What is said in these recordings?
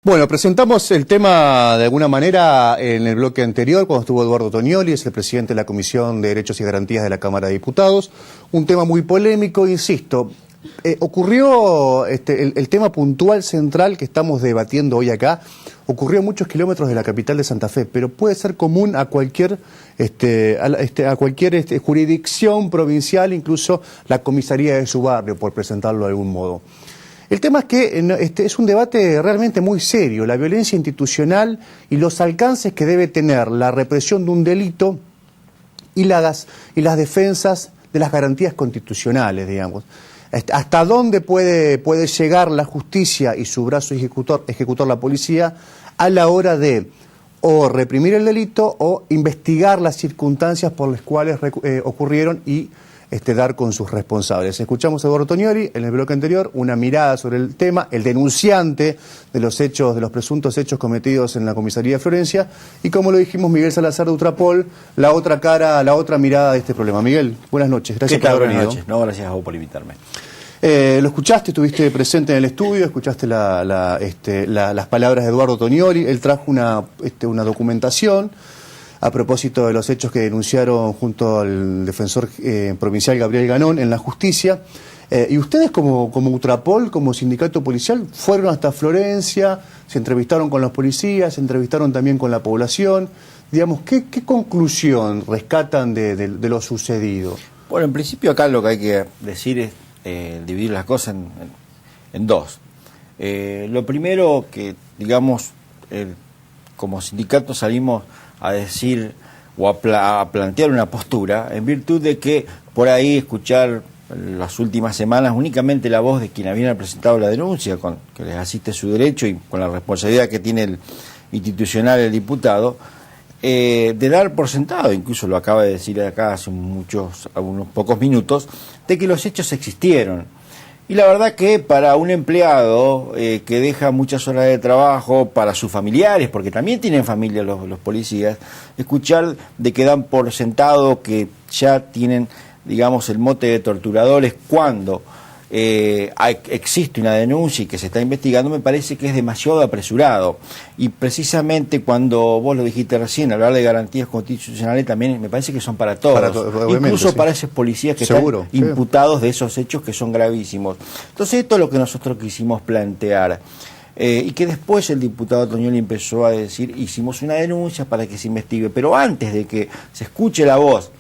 Bueno, presentamos el tema de alguna manera en el bloque anterior, cuando estuvo Eduardo Tognoli, es el presidente de la Comisión de Derechos y Garantías de la Cámara de Diputados. Un tema muy polémico, insisto. Ocurrió el tema puntual central que estamos debatiendo hoy acá, ocurrió a muchos kilómetros de la capital de Santa Fe, pero puede ser común a cualquier jurisdicción provincial, incluso la comisaría de su barrio, por presentarlo de algún modo. El tema es que es un debate realmente muy serio, la violencia institucional y los alcances que debe tener la represión de un delito y las defensas de las garantías constitucionales, digamos. Hasta dónde puede llegar la justicia y su brazo ejecutor la policía a la hora de o reprimir el delito o investigar las circunstancias por las cuales ocurrieron y dar con sus responsables. Escuchamos a Eduardo Tognoli en el bloque anterior, una mirada sobre el tema, el denunciante de los presuntos hechos cometidos en la comisaría de Florencia, y como lo dijimos, Miguel Salazar de Utrapol, la otra cara, la otra mirada de este problema. Miguel, buenas noches, gracias por haber venido. Buenas noches, no, gracias a vos por invitarme. Lo escuchaste, estuviste presente en el estudio, escuchaste las palabras de Eduardo Tognoli, él trajo una documentación a propósito de los hechos que denunciaron junto al defensor provincial Gabriel Ganón en la justicia. Y ustedes como Utrapol, como sindicato policial, fueron hasta Florencia, se entrevistaron con los policías, se entrevistaron también con la población. Digamos, ¿qué conclusión rescatan de lo sucedido? Bueno, en principio acá lo que hay que decir es dividir las cosas en dos. Lo primero que, digamos, como sindicato salimos a decir o a plantear una postura en virtud de que por ahí escuchar las últimas semanas únicamente la voz de quien había presentado la denuncia, que les asiste su derecho y con la responsabilidad que tiene el institucional el diputado, de dar por sentado, incluso lo acaba de decir acá hace unos pocos minutos, de que los hechos existieron. Y la verdad que para un empleado que deja muchas horas de trabajo para sus familiares, porque también tienen familia los policías, escuchar de que dan por sentado que ya tienen, digamos, el mote de torturadores cuando existe una denuncia y que se está investigando, me parece que es demasiado apresurado. Y precisamente cuando vos lo dijiste recién, hablar de garantías constitucionales también me parece que son para todos, incluso sí, para esos policías que seguro, están imputados de esos hechos que son gravísimos. Entonces esto es lo que nosotros quisimos plantear. Y que después el diputado Tognoli empezó a decir, hicimos una denuncia para que se investigue, pero antes de que se escuche la voz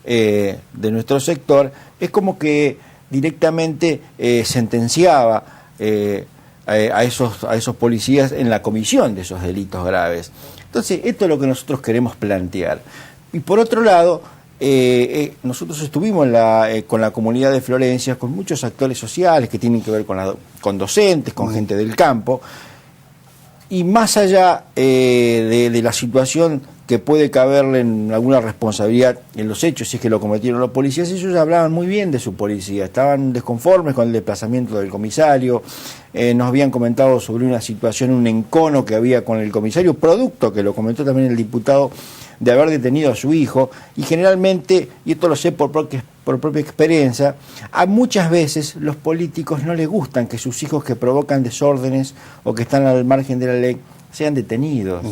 de nuestro sector, es como que directamente sentenciaba a esos policías en la comisión de esos delitos graves. Entonces, esto es lo que nosotros queremos plantear. Y por otro lado, nosotros estuvimos con la comunidad de Florencia, con muchos actores sociales que tienen que ver con docentes, con gente del campo, y más allá de la situación que puede caberle en alguna responsabilidad en los hechos, si es que lo cometieron los policías, ellos hablaban muy bien de su policía, estaban desconformes con el desplazamiento del comisario, nos habían comentado sobre una situación, un encono que había con el comisario, producto que lo comentó también el diputado, de haber detenido a su hijo, y generalmente, y esto lo sé por propia experiencia, a muchas veces los políticos no les gustan que sus hijos que provocan desórdenes o que están al margen de la ley sean detenidos.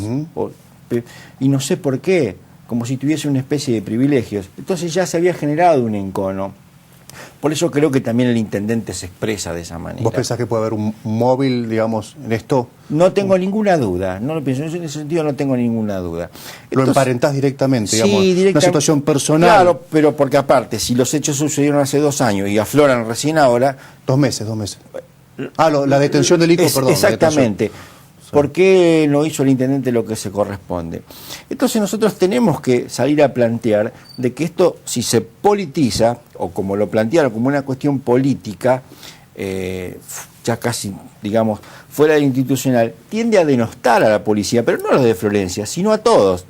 Y no sé por qué, como si tuviese una especie de privilegios. Entonces ya se había generado un encono. Por eso creo que también el intendente se expresa de esa manera. ¿Vos pensás que puede haber un móvil, digamos, en esto? No tengo ninguna duda, no lo pienso, en ese sentido no tengo ninguna duda. Lo emparentás directamente, sí, digamos, una situación personal. Claro, pero porque aparte, si los hechos sucedieron hace 2 años y afloran recién ahora... 2 meses. Ah, la detención del hijo, perdón. Exactamente. ¿Por qué no hizo el intendente lo que se corresponde? Entonces nosotros tenemos que salir a plantear de que esto, si se politiza, o como lo plantearon como una cuestión política, ya casi, digamos, fuera de institucional, tiende a denostar a la policía, pero no a los de Florencia, sino a todos.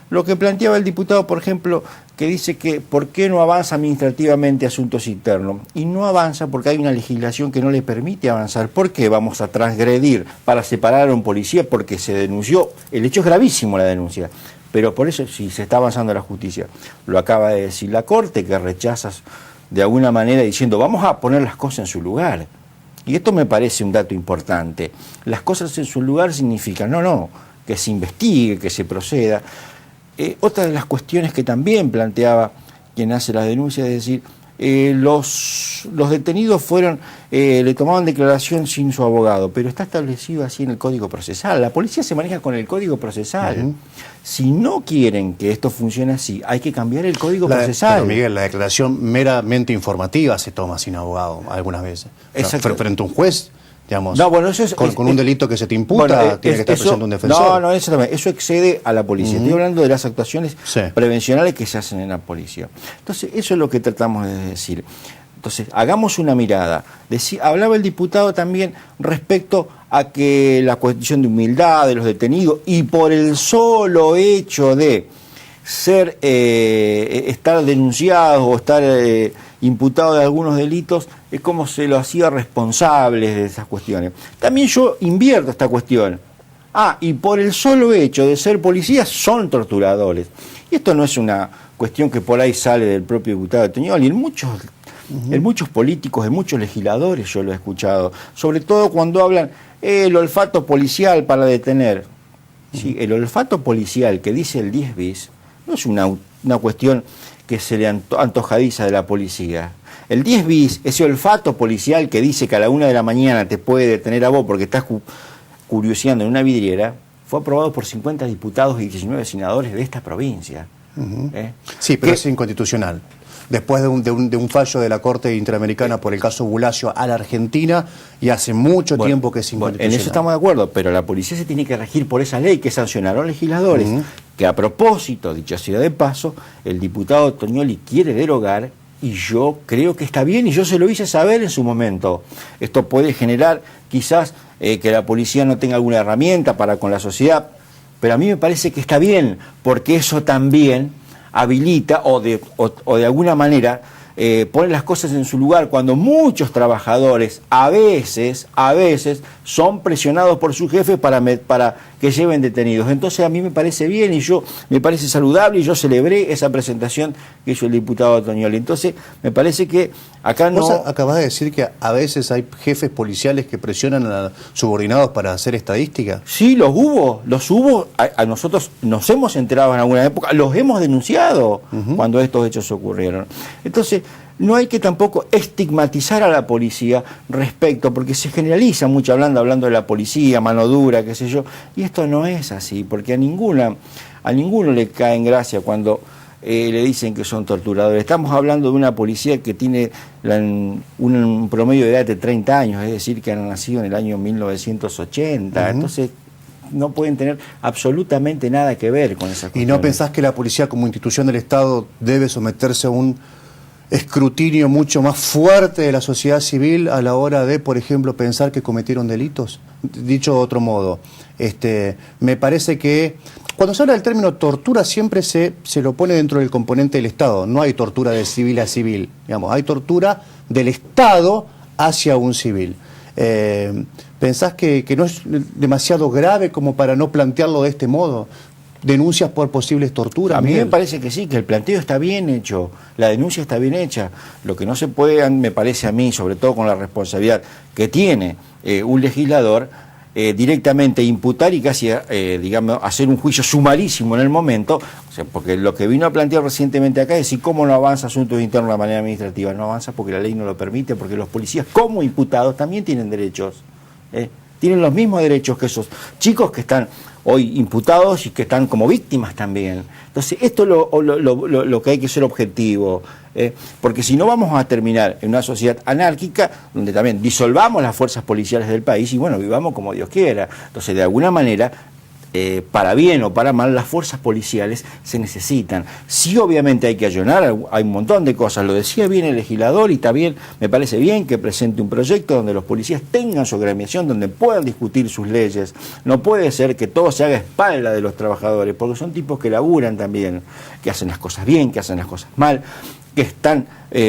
Lo que planteaba el diputado, por ejemplo, que dice que ¿por qué no avanza administrativamente asuntos internos? Y no avanza porque hay una legislación que no le permite avanzar. ¿Por qué vamos a transgredir para separar a un policía? Porque se denunció. El hecho es gravísimo, la denuncia. Pero por eso sí se está avanzando la justicia. Lo acaba de decir la Corte, que rechaza de alguna manera diciendo vamos a poner las cosas en su lugar. y esto me parece un dato importante, las cosas en su lugar significan, no, que se investigue, que se proceda. Otra de las cuestiones que también planteaba quien hace las denuncias, es decir, los detenidos le tomaban declaración sin su abogado, pero está establecido así en el Código Procesal. La policía se maneja con el Código Procesal. Si no quieren que esto funcione así, hay que cambiar el Código Procesal. Pero Miguel, la declaración meramente informativa se toma sin abogado algunas veces. Frente a un juez, digamos, no, bueno, eso con un delito que se te imputa, tiene que estar presente un defensor. No, eso excede a la policía. Estoy hablando de las actuaciones prevencionales que se hacen en la policía. Entonces, eso es lo que tratamos de decir. Entonces, hagamos una mirada. Hablaba el diputado también respecto a que la cuestión de humildad de los detenidos, y por el solo hecho de estar denunciados o estar imputados de algunos delitos, es como se lo hacía responsables de esas cuestiones. También yo invierto esta cuestión. Y por el solo hecho de ser policías son torturadores. Y esto no es una cuestión que por ahí sale del propio diputado Toñoli. En muchos políticos, en muchos legisladores yo lo he escuchado, sobre todo cuando hablan el olfato policial para detener. Sí, el olfato policial que dice el 10 bis no es una cuestión que se le antojadiza de la policía. El 10 bis, ese olfato policial que dice que a la 1 de la mañana te puede detener a vos porque estás curioseando en una vidriera, fue aprobado por 50 diputados y 19 senadores de esta provincia. Sí, pero es inconstitucional. Después de un fallo de la Corte Interamericana por el caso Bulacio a la Argentina, y hace mucho tiempo que es inconstitucional. En eso estamos de acuerdo, pero la policía se tiene que regir por esa ley que sancionaron legisladores, que a propósito, dicho sea de paso, el diputado Toñoli quiere derogar, y yo creo que está bien, y yo se lo hice saber en su momento. Esto puede generar quizás que la policía no tenga alguna herramienta para con la sociedad, pero a mí me parece que está bien, porque eso también habilita o de alguna manera pone las cosas en su lugar cuando muchos trabajadores a veces son presionados por su jefe para que lleven detenidos. Entonces a mí me parece bien y me parece saludable, y yo celebré esa presentación que hizo el diputado Toñoli. Entonces me parece que acá no... ¿Vos acabás de decir que a veces hay jefes policiales que presionan a subordinados para hacer estadística? Sí, los hubo. A nosotros nos hemos enterado en alguna época, los hemos denunciado cuando estos hechos ocurrieron. Entonces, no hay que tampoco estigmatizar a la policía porque se generaliza mucho hablando de la policía, mano dura, qué sé yo, y esto no es así, porque a ninguno le cae en gracia cuando le dicen que son torturadores. Estamos hablando de una policía que tiene un promedio de edad de 30 años, es decir, que han nacido en el año 1980, entonces no pueden tener absolutamente nada que ver con esa cuestión. ¿Y no pensás que la policía como institución del Estado debe someterse a un escrutinio mucho más fuerte de la sociedad civil a la hora de, por ejemplo, pensar que cometieron delitos? Dicho de otro modo, me parece que cuando se habla del término tortura siempre se lo pone dentro del componente del Estado. No hay tortura de civil a civil, digamos, hay tortura del Estado hacia un civil. ¿Pensás que no es demasiado grave como para no plantearlo de este modo? ¿Denuncias por posibles torturas? A mí me parece que sí, que el planteo está bien hecho, la denuncia está bien hecha. Lo que no se puede, me parece a mí, sobre todo con la responsabilidad que tiene un legislador, directamente imputar y casi, hacer un juicio sumarísimo en el momento, porque lo que vino a plantear recientemente acá es decir, ¿cómo no avanza asuntos internos de manera administrativa? No avanza porque la ley no lo permite, porque los policías como imputados también tienen derechos, tienen los mismos derechos que esos chicos que están hoy imputados y que están como víctimas también. Entonces, esto es lo que hay que ser objetivo, porque si no vamos a terminar en una sociedad anárquica donde también disolvamos las fuerzas policiales del país y bueno, vivamos como Dios quiera. Entonces, de alguna manera, para bien o para mal, las fuerzas policiales se necesitan. Sí, obviamente hay que allanar, hay un montón de cosas, lo decía bien el legislador y también me parece bien que presente un proyecto donde los policías tengan su agremiación, donde puedan discutir sus leyes. No puede ser que todo se haga a espalda de los trabajadores, porque son tipos que laburan también, que hacen las cosas bien, que hacen las cosas mal, que están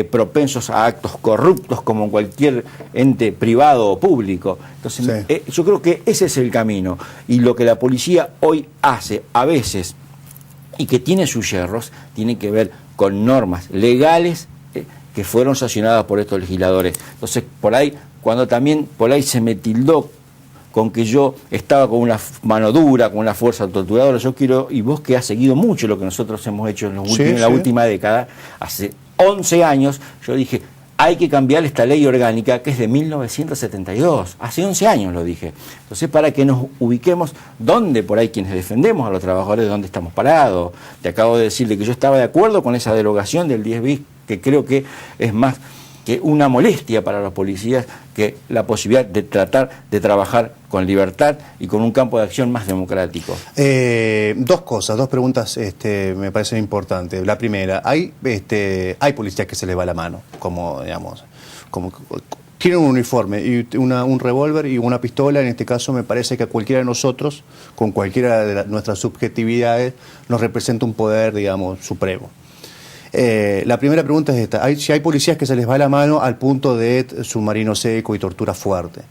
propensos a actos corruptos como en cualquier ente privado o público. Entonces, yo creo que ese es el camino. Y lo que la policía hoy hace a veces, y que tiene sus yerros, tiene que ver con normas legales que fueron sancionadas por estos legisladores. Entonces, por ahí, cuando también por ahí se me tildó con que yo estaba con una mano dura, con una fuerza torturadora. Yo quiero, y vos que has seguido mucho lo que nosotros hemos hecho en la última década, hace 11 años, yo dije, hay que cambiar esta ley orgánica que es de 1972, hace 11 años lo dije. Entonces, para que nos ubiquemos dónde por ahí quienes defendemos a los trabajadores, dónde estamos parados. Te acabo de decirle que yo estaba de acuerdo con esa derogación del 10 bis, que creo que es más que una molestia para los policías que la posibilidad de tratar de trabajar con libertad y con un campo de acción más democrático. Dos preguntas me parecen importantes. La primera, hay policías que se les va la mano, como tienen un uniforme y un revólver y una pistola. En este caso me parece que a cualquiera de nosotros, con cualquiera de nuestras subjetividades, nos representa un poder, supremo. La primera pregunta es esta: si hay policías que se les va la mano al punto de submarino seco y tortura fuerte.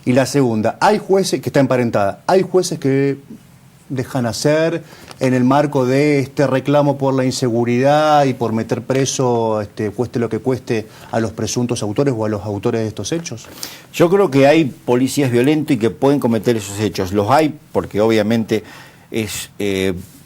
Y la segunda, hay jueces, que está emparentada, hay jueces que dejan hacer en el marco de este reclamo por la inseguridad y por meter preso, cueste lo que cueste, a los presuntos autores o a los autores de estos hechos. Yo creo que hay policías violentos y que pueden cometer esos hechos. Los hay porque obviamente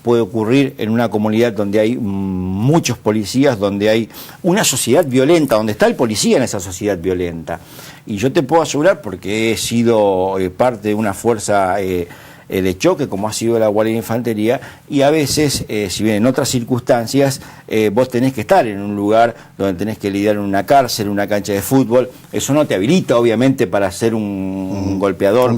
puede ocurrir en una comunidad donde hay muchos policías, donde hay una sociedad violenta, donde está el policía en esa sociedad violenta. Y yo te puedo asegurar, porque he sido parte de una fuerza de choque, como ha sido la Guardia de Infantería, y a veces, si bien en otras circunstancias, vos tenés que estar en un lugar donde tenés que lidiar en una cárcel, en una cancha de fútbol. Eso no te habilita, obviamente, para ser un golpeador.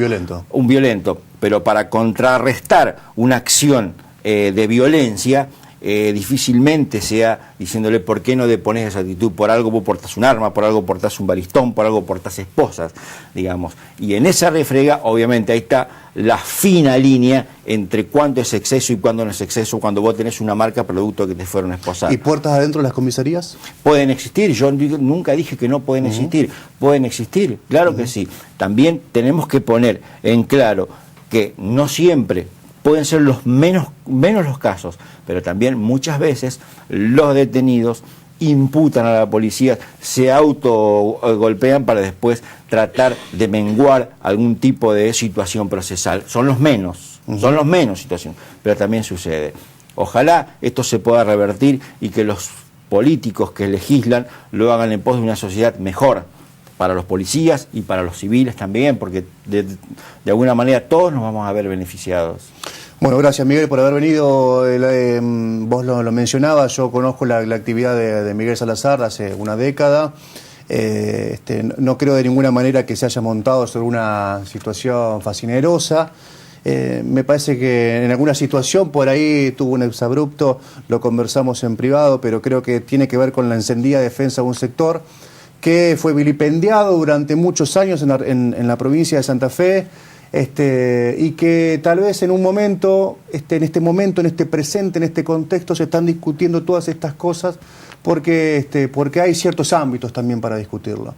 Un violento. Pero para contrarrestar una acción de violencia, difícilmente sea diciéndole por qué no depones esa actitud. Por algo vos portás un arma, por algo portás un baristón, por algo portás esposas, digamos. Y en esa refrega, obviamente, ahí está la fina línea entre cuánto es exceso y cuándo no es exceso, cuando vos tenés una marca producto que te fueron a esposar. ¿Y puertas adentro de las comisarías? Pueden existir, yo nunca dije que no pueden existir, pueden existir, claro que sí. También tenemos que poner en claro que no siempre pueden ser los menos los casos, pero también muchas veces los detenidos imputan a la policía, se autogolpean para después tratar de menguar algún tipo de situación procesal. Son los menos situaciones, pero también sucede. Ojalá esto se pueda revertir y que los políticos que legislan lo hagan en pos de una sociedad mejor para los policías y para los civiles también, porque de alguna manera todos nos vamos a ver beneficiados. Bueno, gracias Miguel por haber venido. Vos lo mencionabas, yo conozco la actividad de Miguel Salazar hace una década. No creo de ninguna manera que se haya montado sobre una situación fascinerosa. Me parece que en alguna situación por ahí tuvo un exabrupto, lo conversamos en privado, pero creo que tiene que ver con la encendida defensa de un sector que fue vilipendiado durante muchos años en la provincia de Santa Fe. Y que tal vez en un momento, en este presente, en este contexto, se están discutiendo todas estas cosas porque hay ciertos ámbitos también para discutirlo.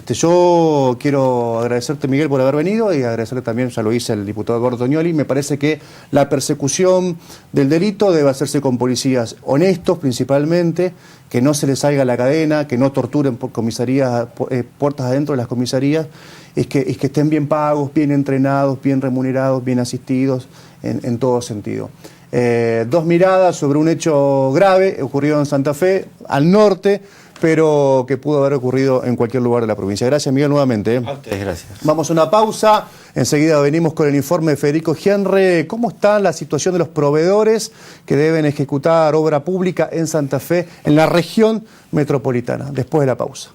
Yo quiero agradecerte, Miguel, por haber venido y agradecerle también, ya lo hice el diputado Gordo Toñoli. Me parece que la persecución del delito debe hacerse con policías honestos principalmente, que no se les salga la cadena, que no torturen por comisarías, puertas adentro de las comisarías, y que estén bien pagos, bien entrenados, bien remunerados, bien asistidos en todo sentido. Dos miradas sobre un hecho grave ocurrido en Santa Fe, al norte, pero que pudo haber ocurrido en cualquier lugar de la provincia. Gracias, Miguel, nuevamente. A ustedes, gracias. Vamos a una pausa, enseguida venimos con el informe de Federico Gianre. ¿Cómo está la situación de los proveedores que deben ejecutar obra pública en Santa Fe, en la región metropolitana? Después de la pausa.